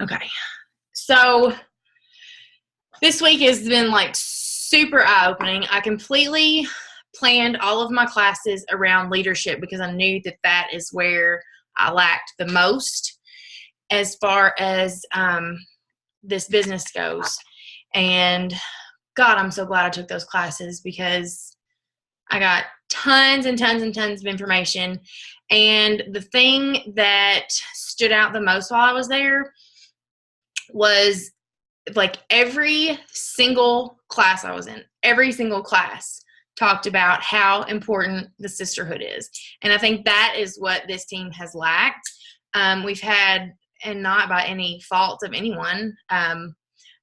Okay. So this week has been like super eye-opening. I completely planned all of my classes around leadership because I knew that that is where I lacked the most as far as this business goes. And God, I'm so glad I took those classes because I got tons and tons and tons of information. And the thing that stood out the most while I was there was like every single class I was in, every single class talked about how important the sisterhood is. And I think that is what this team has lacked. We've had, and not by any fault of anyone,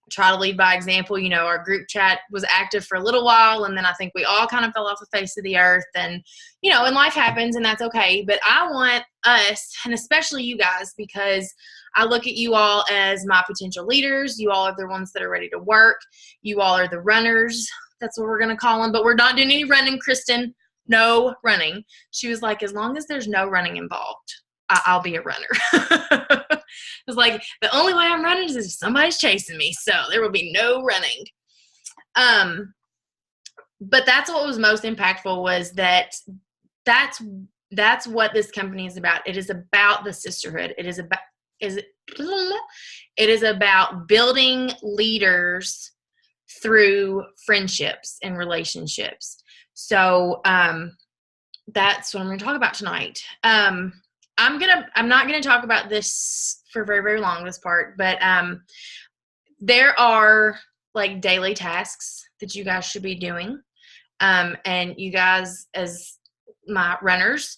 try to lead by example. You know, our group chat was active for a little while, and then I think we all kind of fell off the face of the earth. And, you know, and life happens, and that's okay. But I want us, and especially you guys, because I look at you all as my potential leaders. You all are the ones that are ready to work. You all are the runners. That's what we're going to call them. But we're not doing any running, Kristen. No running. She was like, as long as there's no running involved, I'll be a runner. It was like, the only way I'm running is if somebody's chasing me. So there will be no running. But that's what was most impactful, was that's what this company is about. It is about the sisterhood. It is about building leaders through friendships and relationships. So that's what I'm going to talk about tonight. I'm not going to talk about this for very, very long, this part, but there are like daily tasks that you guys should be doing. And you guys, as my runners,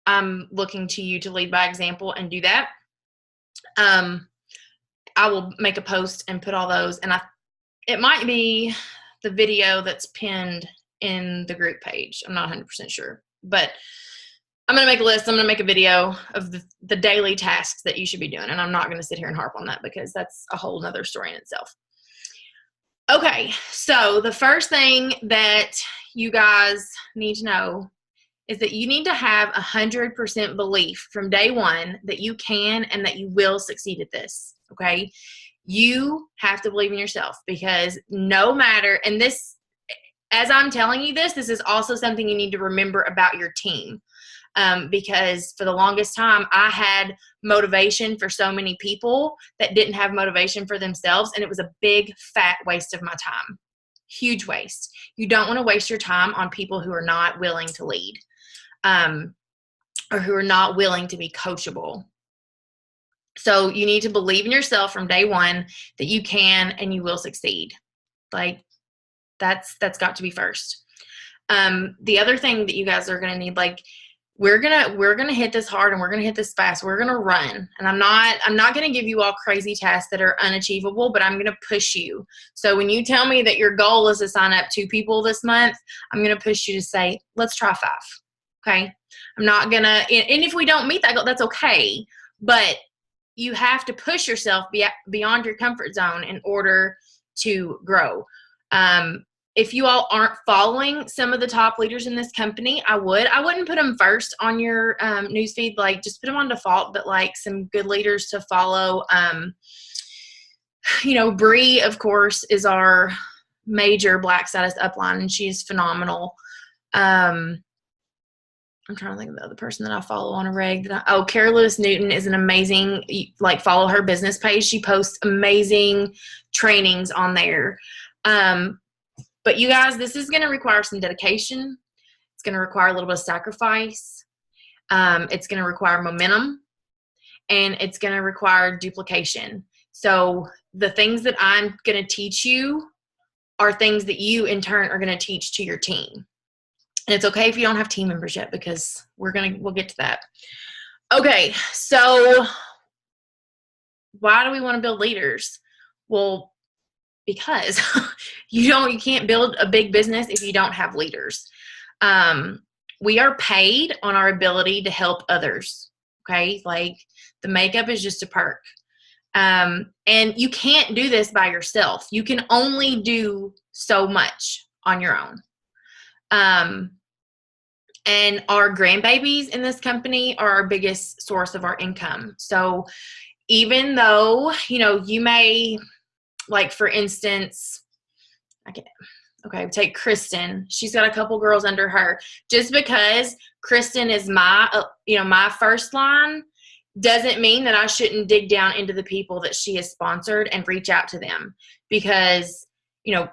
I'm looking to you to lead by example and do that. I will make a post and put all those, and it might be the video that's pinned in the group page. I'm not 100% sure, but I'm going to make a list. I'm going to make a video of the daily tasks that you should be doing. And I'm not going to sit here and harp on that because that's a whole nother story in itself. Okay. So the first thing that you guys need to know is that you need to have 100% belief from day one that you can and that you will succeed at this. Okay. You have to believe in yourself, because no matter, and this, as I'm telling you this is also something you need to remember about your team. Because for the longest time, I had motivation for so many people that didn't have motivation for themselves, and it was a big, fat waste of my time. Huge waste. You don't want to waste your time on people who are not willing to lead, or who are not willing to be coachable. So you need to believe in yourself from day one that you can and you will succeed. Like that's got to be first. The other thing that you guys are going to need, like, we're gonna hit this hard and we're gonna hit this fast. We're gonna run, and I'm not gonna give you all crazy tasks that are unachievable, but I'm gonna push you. So when you tell me that your goal is to sign up 2 people this month, I'm gonna push you to say, let's try 5. Okay, I'm not gonna, and if we don't meet that goal, that's okay. But you have to push yourself beyond your comfort zone in order to grow. If you all aren't following some of the top leaders in this company, I wouldn't put them first on your newsfeed. Like, just put them on default, but like some good leaders to follow. You know, Bree, of course, is our major Black status upline, and she's phenomenal. I'm trying to think of the other person that I follow on a reg. Carrie Lewis Newton is an amazing, like, follow her business page. She posts amazing trainings on there. But you guys, this is going to require some dedication. It's going to require a little bit of sacrifice. It's going to require momentum, and it's going to require duplication. So the things that I'm going to teach you are things that you in turn are going to teach to your team. And it's okay if you don't have team members yet, because we'll get to that. Okay. So why do we want to build leaders? Well, because you can't build a big business if you don't have leaders. We are paid on our ability to help others. Okay. Like, the makeup is just a perk. And you can't do this by yourself. You can only do so much on your own. And our grandbabies in this company are our biggest source of our income. So even though, you know, you may, like, for instance, okay, take Kristen. She's got a couple girls under her. Just because Kristen is my, my first line doesn't mean that I shouldn't dig down into the people that she has sponsored and reach out to them. Because, you know,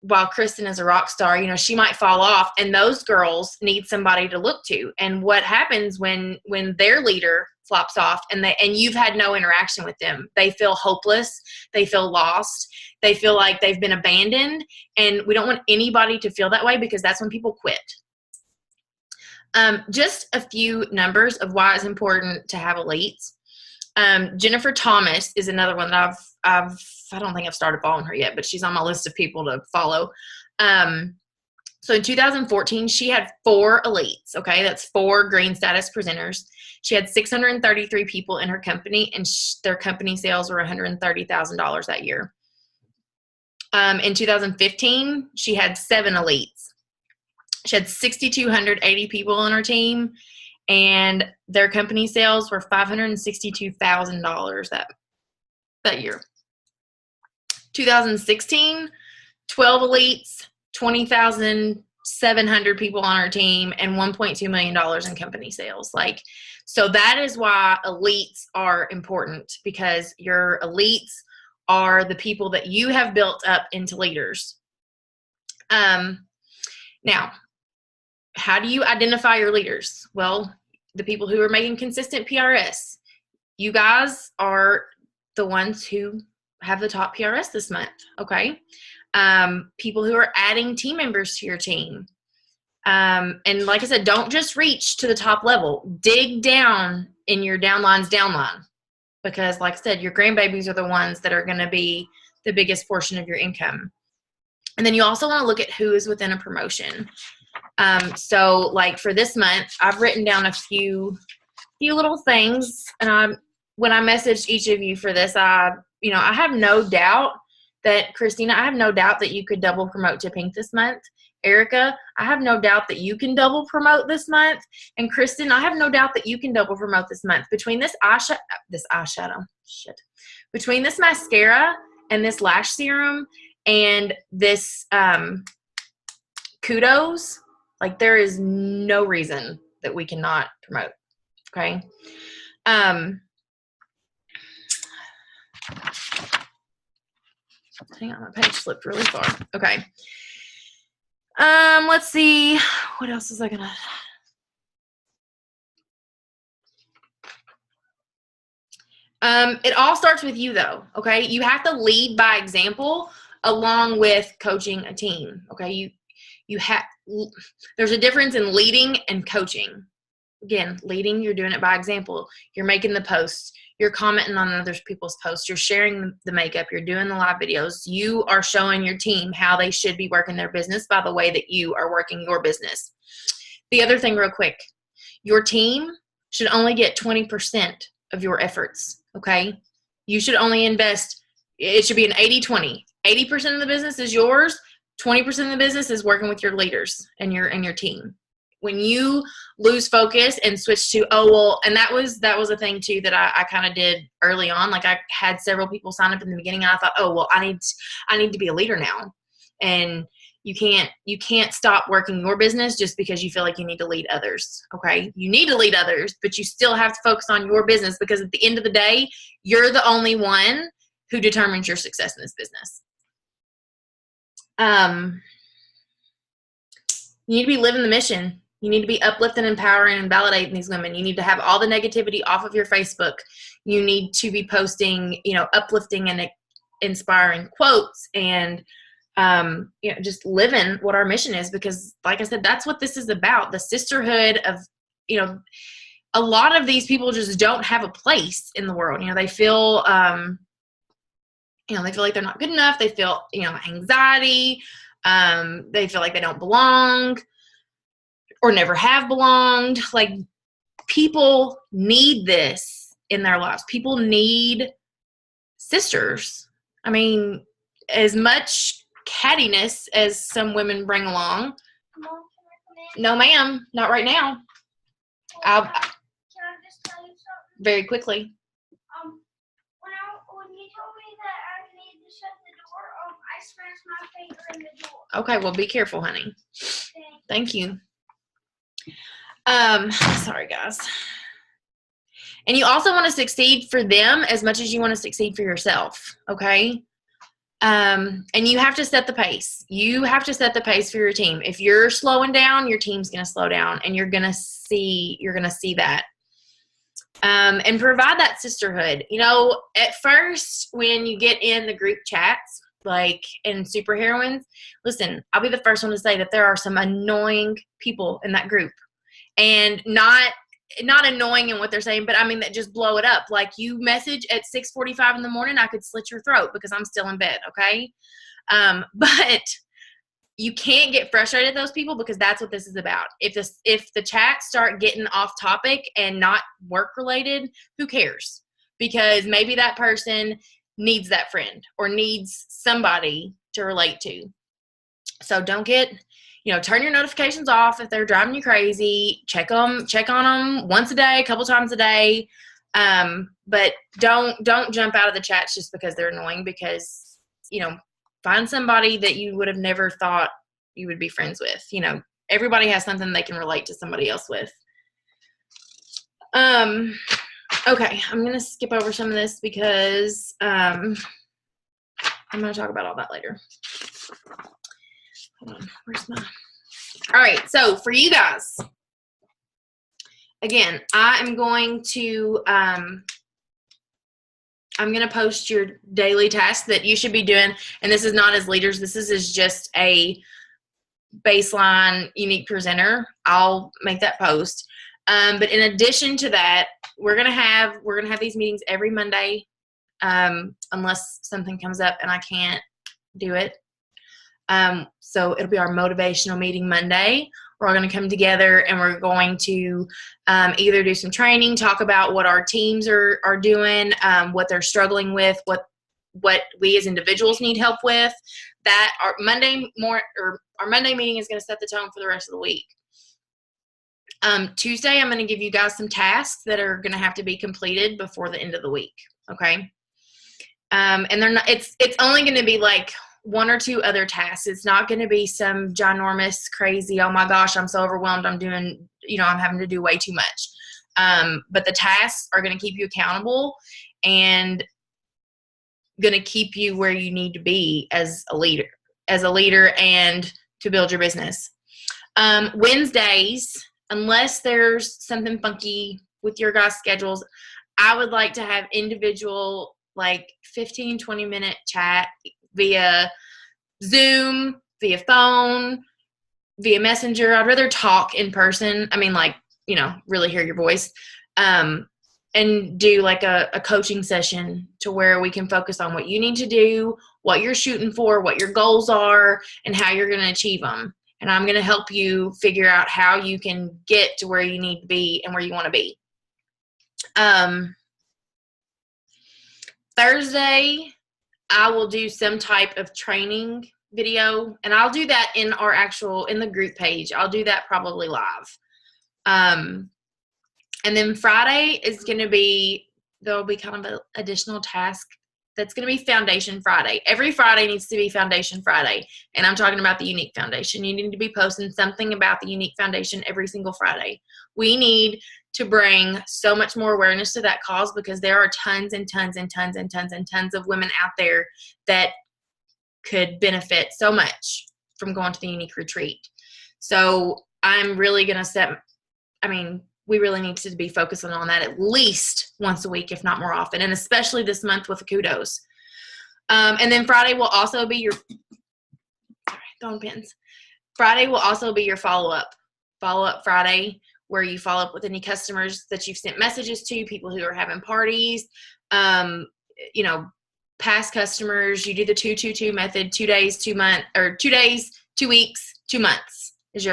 while Kristen is a rock star, you know, she might fall off, and those girls need somebody to look to. And what happens when their leader flops off and you've had no interaction with them? They feel hopeless. They feel lost. They feel like they've been abandoned. And we don't want anybody to feel that way, because that's when people quit. Just a few numbers of why it's important to have elites. Jennifer Thomas is another one that I don't think I've started following her yet, but she's on my list of people to follow. So in 2014, she had 4 elites. Okay. That's 4 green status presenters. She had 633 people in her company, and their company sales were $130,000 that year. In 2015, she had 7 elites. She had 6,280 people on her team, and their company sales were $562,000 that year. 2016, 12 elites, 20,700 people on our team, and $1.2 million in company sales. Like, so that is why elites are important, because your elites are the people that you have built up into leaders. Now, how do you identify your leaders? Well, the people who are making consistent PRS. You guys are the ones who have the top PRS this month, okay? People who are adding team members to your team. And like I said, don't just reach to the top level. Dig down in your downline's downline, because like I said, your grandbabies are the ones that are going to be the biggest portion of your income. And then you also want to look at who is within a promotion. So like for this month, I've written down a few little things, and when I messaged each of you for this, I have no doubt that Christina, I have no doubt that you could double promote to pink this month. Erica, I have no doubt that you can double promote this month. And Kristen, I have no doubt that you can double promote this month. Between this between this mascara and this lash serum and this kudos, like, there is no reason that we cannot promote. Okay. Hang on, my page slipped really far. Okay. Let's see. What else is I gonna? It all starts with you, though. Okay. You have to lead by example along with coaching a team. Okay. There's a difference in leading and coaching. Again, leading, you're doing it by example. You're making the posts. You're commenting on other people's posts. You're sharing the makeup. You're doing the live videos. You are showing your team how they should be working their business by the way that you are working your business. The other thing real quick, your team should only get 20% of your efforts, okay? You should only invest, it should be an 80-20. 80% of the business is yours. 20% of the business is working with your leaders and your team. When you lose focus and switch to, and that was a thing too that I kind of did early on. Like, I had several people sign up in the beginning, and I thought, I need to be a leader now. And you can't stop working your business just because you feel like you need to lead others. Okay. You need to lead others, but you still have to focus on your business, because at the end of the day, you're the only one who determines your success in this business. You need to be living the mission. You need to be uplifting, empowering, and validating these women. You need to have all the negativity off of your Facebook. You need to be posting, uplifting and inspiring quotes, and just living what our mission is, because like I said, that's what this is about. The sisterhood of, a lot of these people just don't have a place in the world. They feel, they feel like they're not good enough. They feel, anxiety. They feel like they don't belong or never have belonged. Like, people need this in their lives. People need sisters. I mean, as much cattiness as some women bring along. Mom, can I come in? No, ma'am, not right now. Can I just tell you something? Very quickly. when you told me that I need to shut the door off, I smashed my finger in the door. Okay, well, be careful, honey. Okay. Thank you. Sorry, guys. And you also want to succeed for them as much as you want to succeed for yourself, okay? And you have to set the pace. You have to set the pace for your team. If you're slowing down, your team's going to slow down, and you're going to see that. And provide that sisterhood. You know, at first, when you get in the group chats, like in Superheroines, listen, I'll be the first one to say that there are some annoying people in that group. And not annoying in what they're saying, but I mean that just blow it up. Like, you message at 6:45 in the morning, I could slit your throat because I'm still in bed, okay? But you can't get frustrated at those people, because that's what this is about. If the chats start getting off topic and not work related, who cares? Because maybe that person needs that friend or needs somebody to relate to. So don't get, turn your notifications off if they're driving you crazy. Check on them once a day, a couple times a day. But don't jump out of the chats just because they're annoying, because, find somebody that you would have never thought you would be friends with. Everybody has something they can relate to somebody else with. Okay, I'm going to skip over some of this because I'm going to talk about all that later. Hold on, all right, so for you guys, again, I am going to I'm going to post your daily tasks that you should be doing. And this is not as leaders. This is just a baseline unique presenter. I'll make that post. But in addition to that, we're going to have these meetings every Monday, unless something comes up and I can't do it. So it'll be our motivational meeting Monday. We're all going to come together and we're going to either do some training, talk about what our teams are doing, what they're struggling with, what we as individuals need help with. That our Monday meeting is going to set the tone for the rest of the week. Tuesday, I'm going to give you guys some tasks that are going to have to be completed before the end of the week. Okay. And they're not, it's only going to be like one or two other tasks. It's not going to be some ginormous, crazy, oh my gosh, I'm so overwhelmed, I'm having to do way too much. But the tasks are going to keep you accountable and going to keep you where you need to be as a leader and to build your business. Wednesdays, unless there's something funky with your guys' schedules, I would like to have individual, like 15, 20-minute chat via Zoom, via phone, via Messenger. I'd rather talk in person. I mean, really hear your voice. And do like a coaching session to where we can focus on what you need to do, what you're shooting for, what your goals are, and how you're going to achieve them. And I'm going to help you figure out how you can get to where you need to be and where you want to be. Thursday, I will do some type of training video, and I'll do that in the group page. I'll do that probably live. And then Friday is going to be, there'll be kind of an additional task that's going to be Foundation Friday. Every Friday needs to be Foundation Friday, and I'm talking about the Unique Foundation. You need to be posting something about the Unique Foundation every single Friday. We need to bring so much more awareness to that cause, because there are tons and tons and tons and tons and tons of women out there that could benefit so much from going to the Unique Retreat. So I'm really going to we really need to be focusing on that at least once a week, if not more often, and especially this month with the kudos. And then Friday will also be your Friday will also be your follow-up Friday, where you follow up with any customers that you've sent messages to, people who are having parties, past customers. You do the 2-2-2 method, 2 days, 2 months, or 2 days, 2 weeks, 2 months is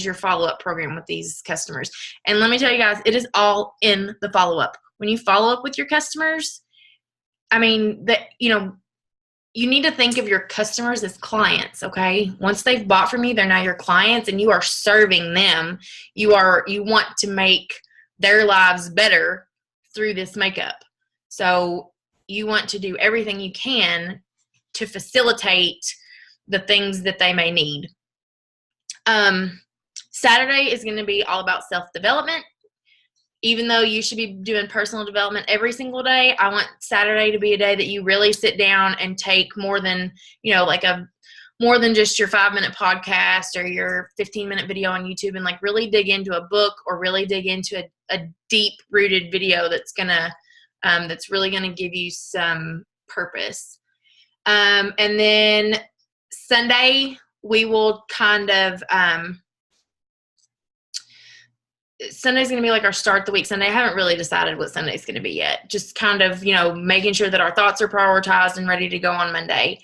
your follow-up program with these customers. And let me tell you guys, it is all in the follow-up. When you follow up with your customers, you need to think of your customers as clients, okay? Once they've bought from you, they're now your clients, and you are serving them. You want to make their lives better through this makeup. So you want to do everything you can to facilitate the things that they may need. Saturday is going to be all about self-development. Even though you should be doing personal development every single day, I want Saturday to be a day that you really sit down and take more than, more than just your 5-minute podcast or your 15-minute video on YouTube, and like really dig into a book or really dig into a deep rooted video that's really going to give you some purpose. And then Sunday, we will Sunday's going to be like our start the week Sunday. I haven't really decided what Sunday's going to be yet. Just making sure that our thoughts are prioritized and ready to go on Monday.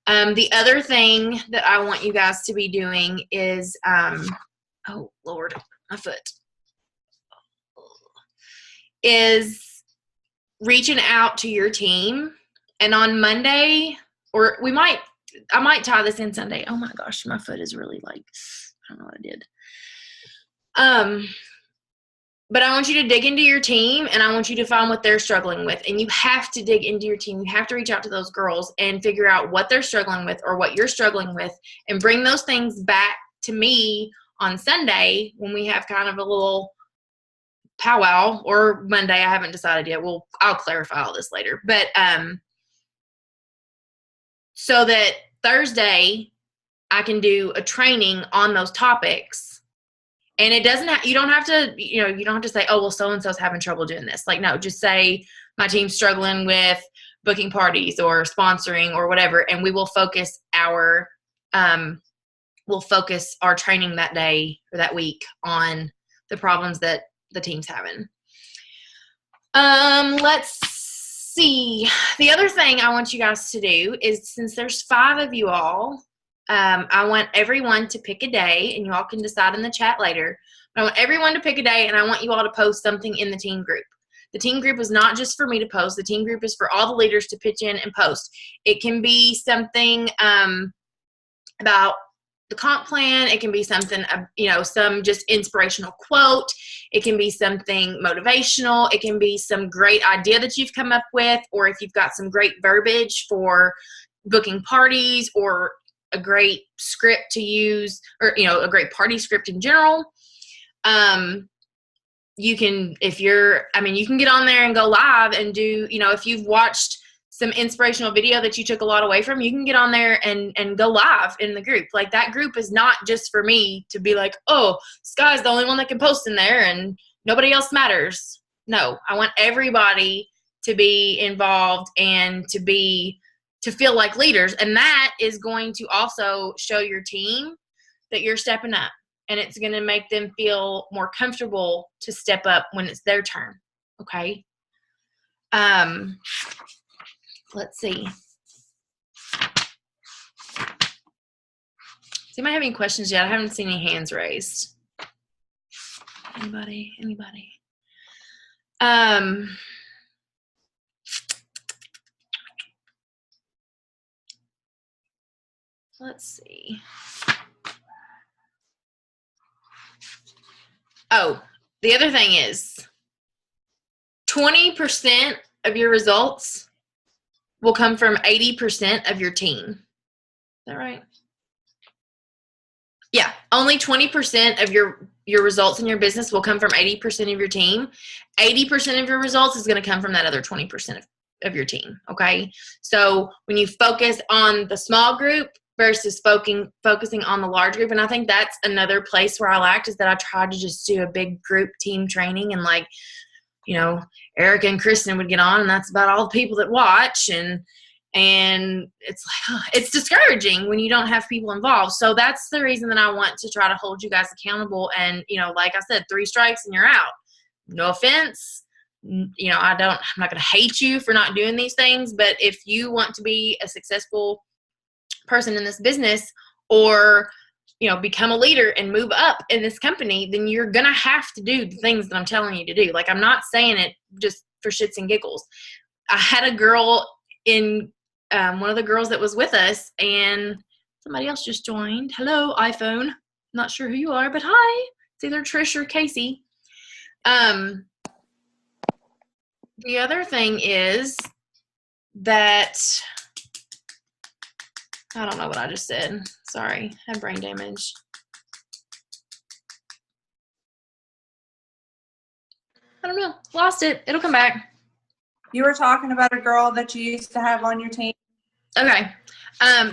The other thing that I want you guys to be doing is, oh Lord, my foot, is reaching out to your team. And on Monday, I might tie this in Sunday. Oh my gosh, my foot is really I don't know what I did. But I want you to dig into your team, and I want you to find what they're struggling with. And you have to dig into your team. You have to reach out to those girls and figure out what they're struggling with or what you're struggling with, and bring those things back to me on Sunday when we have kind of a little powwow, or Monday. I haven't decided yet. I'll clarify all this later. But so that Thursday I can do a training on those topics. And it doesn't you don't have to say, oh, well, so-and-so's having trouble doing this. Like, no, just say my team's struggling with booking parties or sponsoring or whatever. And we will focus our training that day or that week on the problems that the team's having. Let's see. The other thing I want you guys to do is, since there's 5 of you all, I want everyone to pick a day, and you all can decide in the chat later. But I want everyone to pick a day, and I want you all to post something in the team group. The team group is not just for me to post. The team group is for all the leaders to pitch in and post. It can be something about the comp plan. It can be something, some just inspirational quote. It can be something motivational. It can be some great idea that you've come up with, or if you've got some great verbiage for booking parties, or a great script to use, or a great party script in general. You can get on there and go live and do, if you've watched some inspirational video that you took a lot away from, you can get on there and go live in the group. Like, that group is not just for me to be like, oh, Sky's the only one that can post in there and nobody else matters. No, I want everybody to be involved and to feel like leaders. And that is going to also show your team that you're stepping up, and it's going to make them feel more comfortable to step up when it's their turn. Okay. Let's see. Does anybody have any questions yet? I haven't seen any hands raised. Anybody? Let's see. Oh, the other thing is 20% of your results will come from 80% of your team. Is that right? Yeah, only 20% of your results in your business will come from 80% of your team. 80% of your results is going to come from that other 20% of your team, okay? So when you focus on the small group versus focusing on the large group, and I think that's another place where I lacked, is that I tried to just do a big group team training, and Erica and Kristen would get on, and that's about all the people that watch, and it's like, it's discouraging when you don't have people involved. So that's the reason that I want to try to hold you guys accountable. And, like I said, 3 strikes and you're out. No offense. I'm not going to hate you for not doing these things, but if you want to be a successful person in this business, or, become a leader and move up in this company, then you're going to have to do the things that I'm telling you to do. Like, I'm not saying it just for shits and giggles. I had a girl in, one of the girls that was with us, and somebody else just joined. Hello, iPhone. Not sure who you are, but hi. It's either Trish or Casey. The other thing is, that, I don't know what I just said. Sorry, I had brain damage. I don't know. Lost it. It'll come back. You were talking about a girl that you used to have on your team. Okay.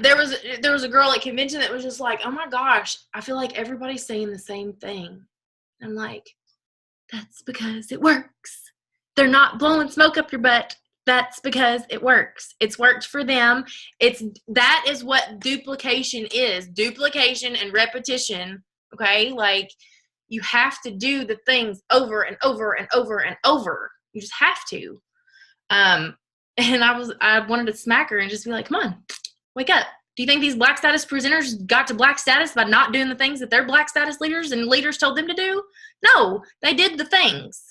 There was a girl at convention that was just like, oh my gosh, I feel like everybody's saying the same thing. I'm like, that's because it works. They're not blowing smoke up your butt. That's because it works. It's worked for them. That is what duplication is. Duplication and repetition. Okay? Like, you have to do the things over and over and over and over. You just have to. And I wanted to smack her and just be like, come on, wake up. Do you think these black status presenters got to black status by not doing the things that their black status leaders and leaders told them to do? No, they did the things.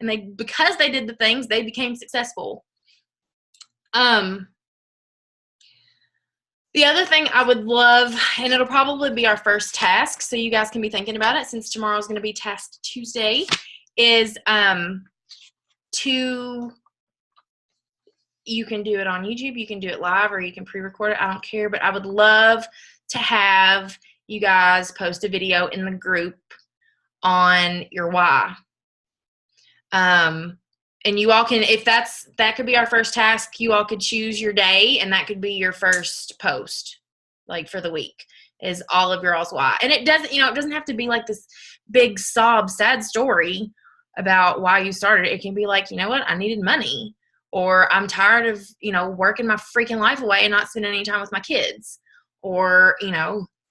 And because they did the things, they became successful. The other thing I would love, and it'll probably be our first task, so you guys can be thinking about it since tomorrow is going to be Task Tuesday, is you can do it on YouTube, you can do it live, or you can pre-record it. I don't care, but I would love to have you guys post a video in the group on your why. And you all can, if that could be our first task, you all could choose your day, and that could be your first post, like for the week, is all of your all's why. And it doesn't have to be like this big sad story about why you started. It can be like, you know what, I needed money, or I'm tired of, working my freaking life away and not spending any time with my kids, or,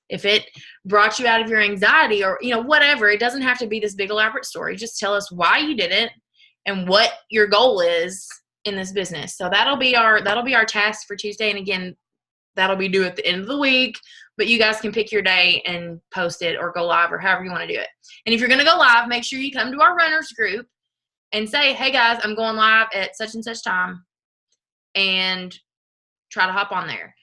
if it brought you out of your anxiety, or, whatever. It doesn't have to be this big elaborate story. Just tell us why you did it and what your goal is in this business. So that'll be our task for Tuesday. And again, that'll be due at the end of the week, but you guys can pick your day and post it or go live or however you want to do it. And if you're going to go live, make sure you come to our runners group and say, hey guys, I'm going live at such and such time, and try to hop on there.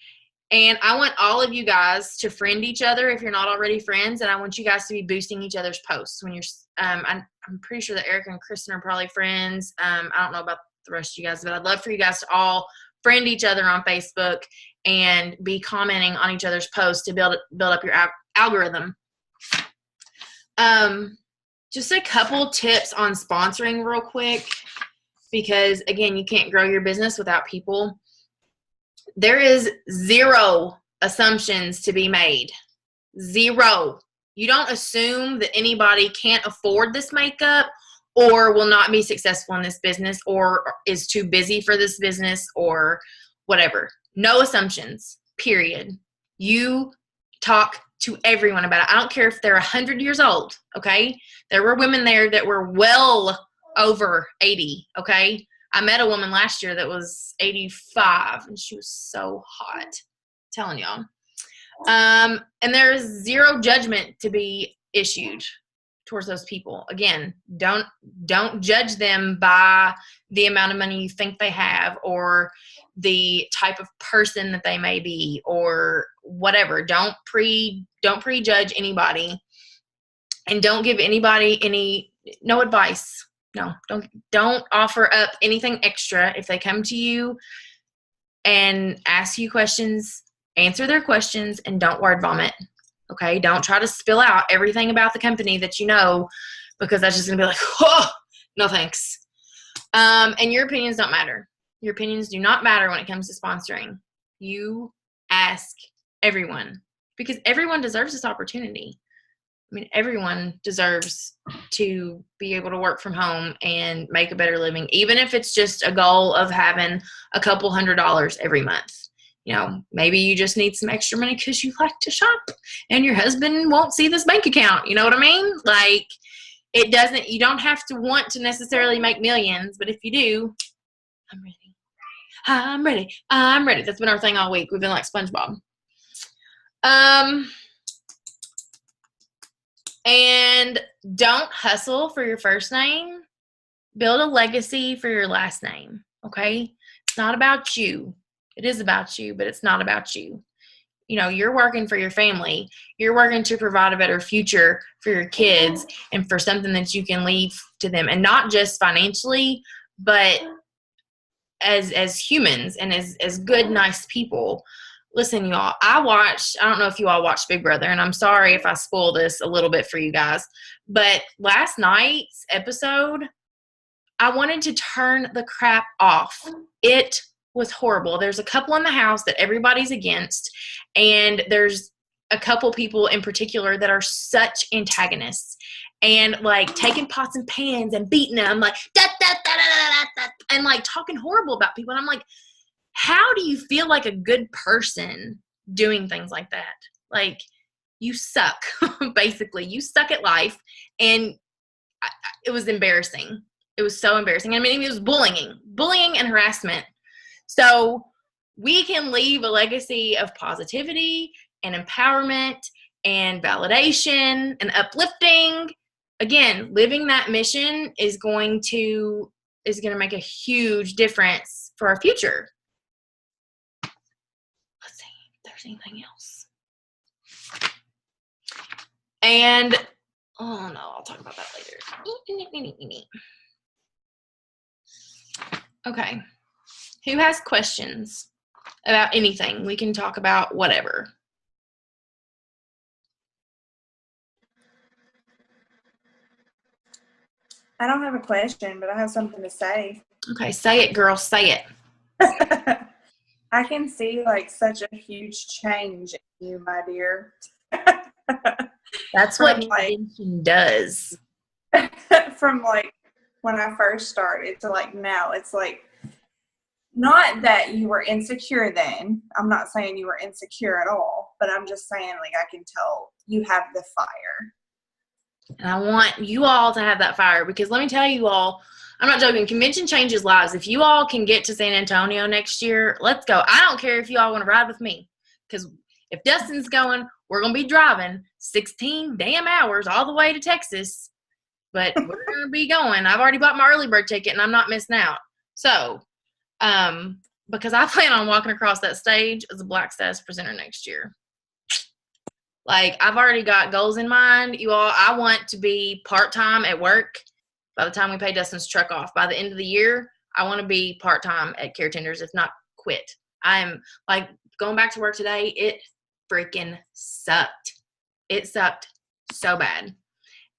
And I want all of you guys to friend each other if you're not already friends, and I want you guys to be boosting each other's posts when you're. I'm pretty sure that Erica and Kristen are probably friends. I don't know about the rest of you guys, but I'd love for you guys to all friend each other on Facebook and be commenting on each other's posts to build up your algorithm. Just a couple tips on sponsoring real quick, because again, you can't grow your business without people. There is 0 assumptions to be made. 0. You don't assume that anybody can't afford this makeup or will not be successful in this business or is too busy for this business or whatever. No assumptions, period. You talk to everyone about it. I don't care if they're 100 years old, okay? There were women there that were well over 80, okay? I met a woman last year that was 85, and she was so hot. I'm telling y'all. And there's 0 judgment to be issued towards those people. Again, don't judge them by the amount of money you think they have or the type of person that they may be or whatever. Don't prejudge anybody, and don't give anybody no advice. No, don't offer up anything extra. If they come to you and ask you questions, answer their questions, and don't word vomit. Okay? Don't try to spill out everything about the company that you know, because that's just going to be like, oh, no thanks. And your opinions don't matter. Your opinions do not matter when it comes to sponsoring. You ask everyone, because everyone deserves this opportunity. I mean, everyone deserves to be able to work from home and make a better living, even if it's just a goal of having a couple $100 every month. Maybe you just need some extra money because you like to shop and your husband won't see this bank account. You know what I mean? Like, you don't have to want to necessarily make millions, but if you do, I'm ready. That's been our thing all week. We've been like SpongeBob. And don't hustle for your first name. Build a legacy for your last name, okay? It's not about you. It is about you, but it's not about you. You're working for your family. You're working to provide a better future for your kids and for something that you can leave to them. And not just financially, but as humans and as good, nice people. Listen, y'all, I don't know if you all watched Big Brother, and I'm sorry if I spoil this a little bit for you guys, but last night's episode, I wanted to turn the crap off. It was horrible. There's a couple in the house that everybody's against, and there's a couple people in particular that are such antagonists and like taking pots and pans and beating them like da, da, da, da, da, da, and like talking horrible about people. And I'm like, how do you feel like a good person doing things like that? Like, you suck. Basically, you suck at life. And it was embarrassing. It was so embarrassing. I mean, it was bullying and harassment. So we can leave a legacy of positivity and empowerment and validation and uplifting. Again, living that mission is going to make a huge difference for our future. Let's see if there's anything else. And, oh no, I'll talk about that later. Okay. Who has questions about anything? We can talk about whatever. I don't have a question, but I have something to say. Okay, say it, girl. Say it. I can see like such a huge change in you, my dear. That's what convention does. From like when I first started to like now, it's like not that you were insecure then. I'm not saying you were insecure at all, but I'm just saying like I can tell you have the fire. And I want you all to have that fire because let me tell you all, I'm not joking. Convention changes lives. If you all can get to San Antonio next year, let's go. I don't care if you all want to ride with me because if Dustin's going, we're going to be driving 16 damn hours all the way to Texas. But we're going to be going. I've already bought my early bird ticket and I'm not missing out. So, because I plan on walking across that stage as a Black Status presenter next year. Like, I've already got goals in mind. You all, I want to be part-time at work by the time we pay Dustin's truck off. By the end of the year, I want to be part-time at Care Tenders, if not quit. I'm, like, going back to work today, it freaking sucked. It sucked so bad.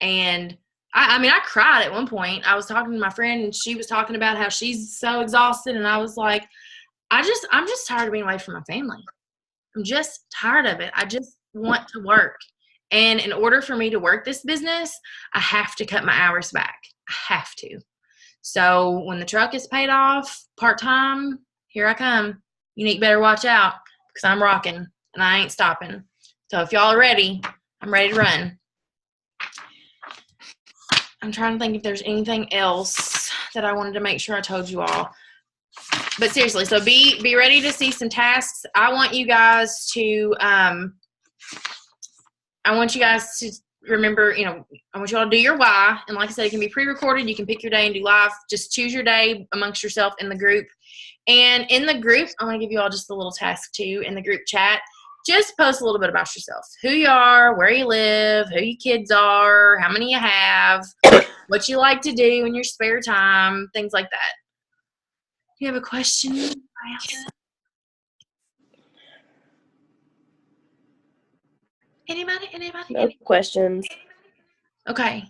And, I mean, I cried at one point. I was talking to my friend, and she was talking about how she's so exhausted, and I was like, I'm just tired of being away from my family. I'm just tired of it. I just want to work. And in order for me to work this business, I have to cut my hours back. I have to. So when the truck is paid off part-time, here I come. You need better watch out because I'm rocking and I ain't stopping. So if y'all are ready, I'm ready to run. I'm trying to think if there's anything else that I wanted to make sure I told you all. But seriously, so be ready to see some tasks. I want you guys to remember, I want you all to do your why. And like I said, it can be pre-recorded. You can pick your day and do live. Just choose your day amongst yourself in the group. And in the group, I'm going to give you all just a little task too in the group chat. Just post a little bit about yourself. Who you are, where you live, who your kids are, how many you have, what you like to do in your spare time, things like that. You have a question? Anybody? No questions. Okay.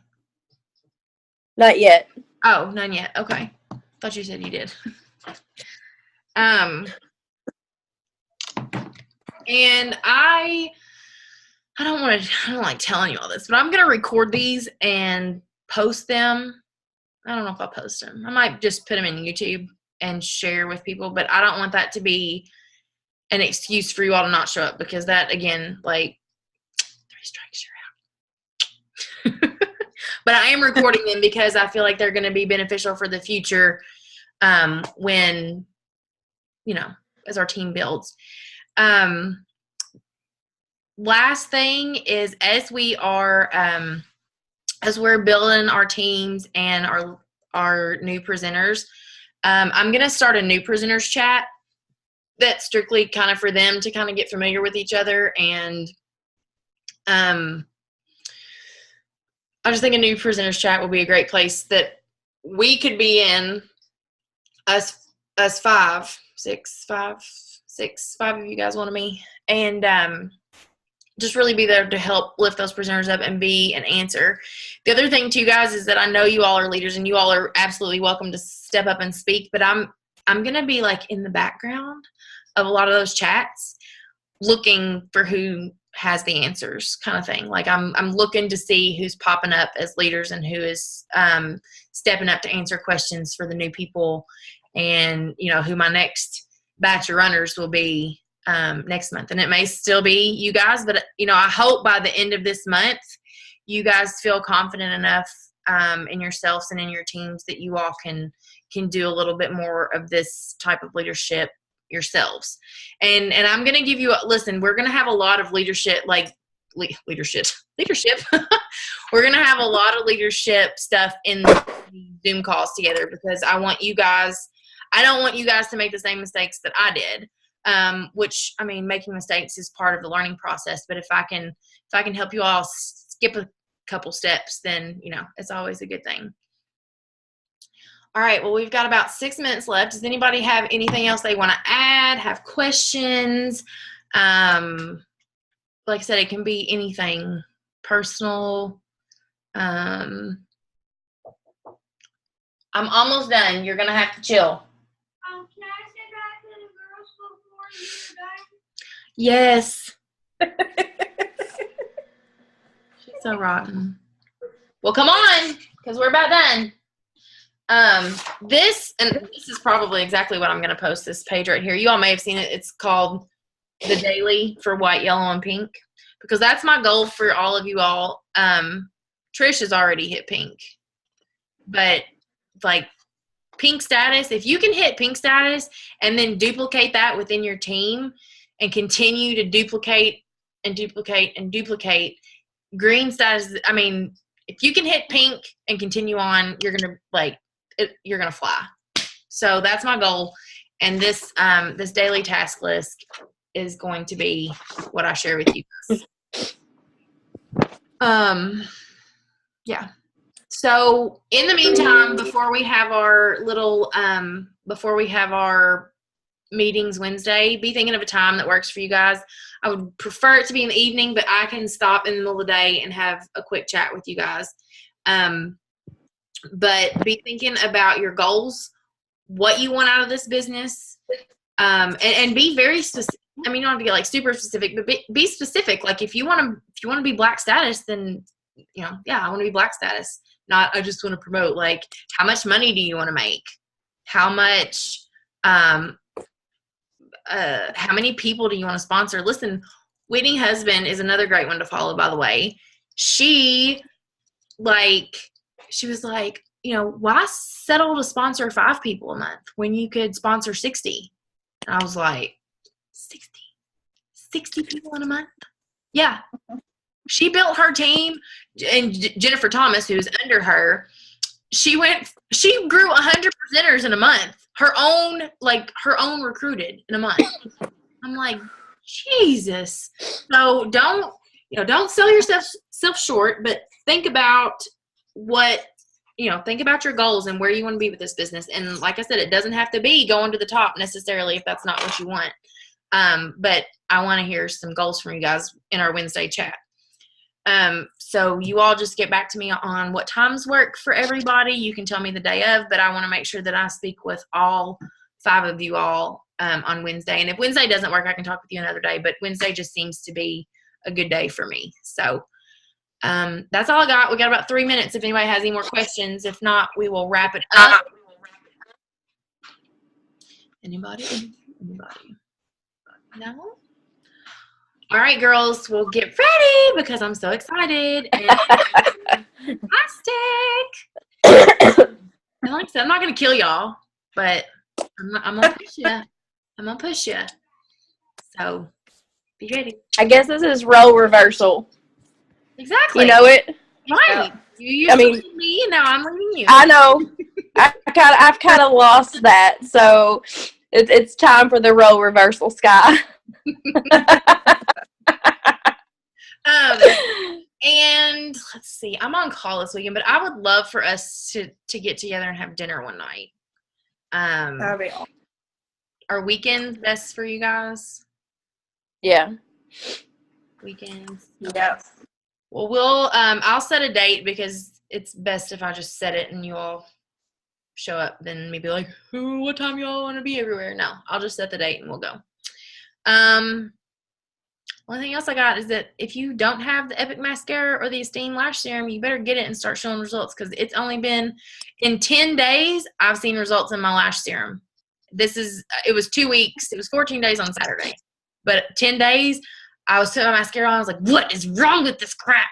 Not yet. Oh, none yet. Okay. Thought you said you did. And I don't like telling you all this, but I'm going to record these and post them. I don't know if I'll post them. I might just put them in YouTube and share with people, but I don't want that to be an excuse for you all to not show up because that, again, like, 3 strikes, you're out. But I am recording them because I feel like they're going to be beneficial for the future when, as our team builds. Last thing is as we're building our teams and our new presenters, I'm going to start a new presenters chat that's strictly kind of for them to kind of get familiar with each other. And I just think a new presenters chat will be a great place that we could be in, us us five of you guys wanted me, and just really be there to help lift those prisoners up and be an answer. The other thing too, guys, is that I know you all are leaders and you all are absolutely welcome to step up and speak, but I'm gonna be like in the background of a lot of those chats, looking for who has the answers, kind of thing. Like I'm looking to see who's popping up as leaders and who is stepping up to answer questions for the new people, and who my next batch of runners will be next month. And it may still be you guys, but I hope by the end of this month you guys feel confident enough in yourselves and in your teams that you all can do a little bit more of this type of leadership yourselves. And I'm going to give you listen, we're going to have a lot of leadership leadership we're going to have a lot of leadership stuff in the Zoom calls together, because I don't want you guys to make the same mistakes that I did. Which, I mean, making mistakes is part of the learning process, but if I can help you all skip a couple steps, then it's always a good thing. All right, well, we've got about 6 minutes left. Does anybody have anything else they want to add, have questions? Like I said, it can be anything personal. I'm almost done. You're gonna have to chill. Can I say back to the girls before you go? Yes. She's so rotten. Well, come on, because we're about done. This is probably exactly what I'm going to post, this page right here. You all may have seen it. It's called The Daily for White, Yellow, and Pink, because that's my goal for all of you all. Trish has already hit pink, but like pink status, if you can hit pink status and then duplicate that within your team and continue to duplicate and duplicate and duplicate green status, I mean, if you can hit pink and continue on, you're going to fly. So that's my goal. And this daily task list is going to be what I share with you guys. Yeah. So in the meantime, before we have our meetings Wednesday, be thinking of a time that works for you guys. I would prefer it to be in the evening, but I can stop in the middle of the day and have a quick chat with you guys. But be thinking about your goals, what you want out of this business, and be very specific. I mean, you don't have to get like super specific, but be specific. Like if you want to be black status, then I want to be black status. Not I just want to promote. Like, how much money do you want to make? How much? How many people do you want to sponsor? Listen, Whitney Husband is another great one to follow, by the way. She was like, why settle to sponsor 5 people a month when you could sponsor 60? And I was like, 60 people in a month? Yeah. She built her team, and Jennifer Thomas, who's under her, she grew 100 presenters in a month. Her own recruited in a month. I'm like, Jesus. So don't sell yourself short, but think about think about your goals and where you want to be with this business. And like I said, it doesn't have to be going to the top necessarily if that's not what you want. But I want to hear some goals from you guys in our Wednesday chat. So you all just get back to me on what times work for everybody. You can tell me the day of, but I want to make sure that I speak with all 5 of you all on Wednesday. And if Wednesday doesn't work, I can talk with you another day, but Wednesday just seems to be a good day for me. So that's all I got. We got about 3 minutes if anybody has any more questions. If not, we will wrap it up. Anybody? No? All right, girls, we'll get ready because I'm so excited. And plastic. And like I said, I'm not going to kill y'all, but I'm going to push you. I'm going to push you. So be ready. I guess this is role reversal. Exactly. You know it? Right. You used to lead me, and now I'm leading you. I know. I've kind of lost that, so it's time for the role reversal, Sky. And let's see, I'm on call this weekend, but I would love for us to get together and have dinner one night. That'd be awesome. Are weekends best for you guys? Yeah. Weekends. Yep. Well, I'll set a date because it's best if I just set it and you all show up. Then maybe like, what time y'all want to be everywhere? No, I'll just set the date and we'll go. One thing else I got is that if you don't have the Epic Mascara or the Esteem Lash Serum, you better get it and start showing results because it's only been in 10 days I've seen results in my lash serum. It was 2 weeks. It was 14 days on Saturday. But 10 days, I was putting my mascara on. I was like, what is wrong with this crap?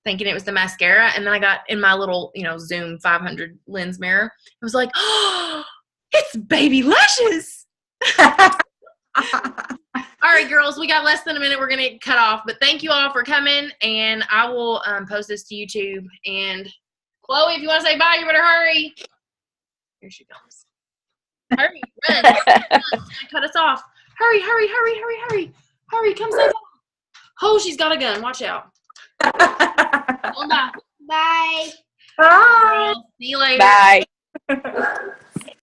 Thinking it was the mascara. And then I got in my little, Zoom 500 lens mirror. I was like, oh, it's baby lashes. All right, girls, we got less than a minute. We're going to cut off. But thank you all for coming. And I will post this to YouTube. And Chloe, if you want to say bye, you better hurry. Here she comes. Hurry, run. Cut us off. Hurry, hurry, hurry, hurry, hurry. Hurry, come say bye. Oh, she's got a gun. Watch out. Bye. Bye. Bye. See you later. Bye.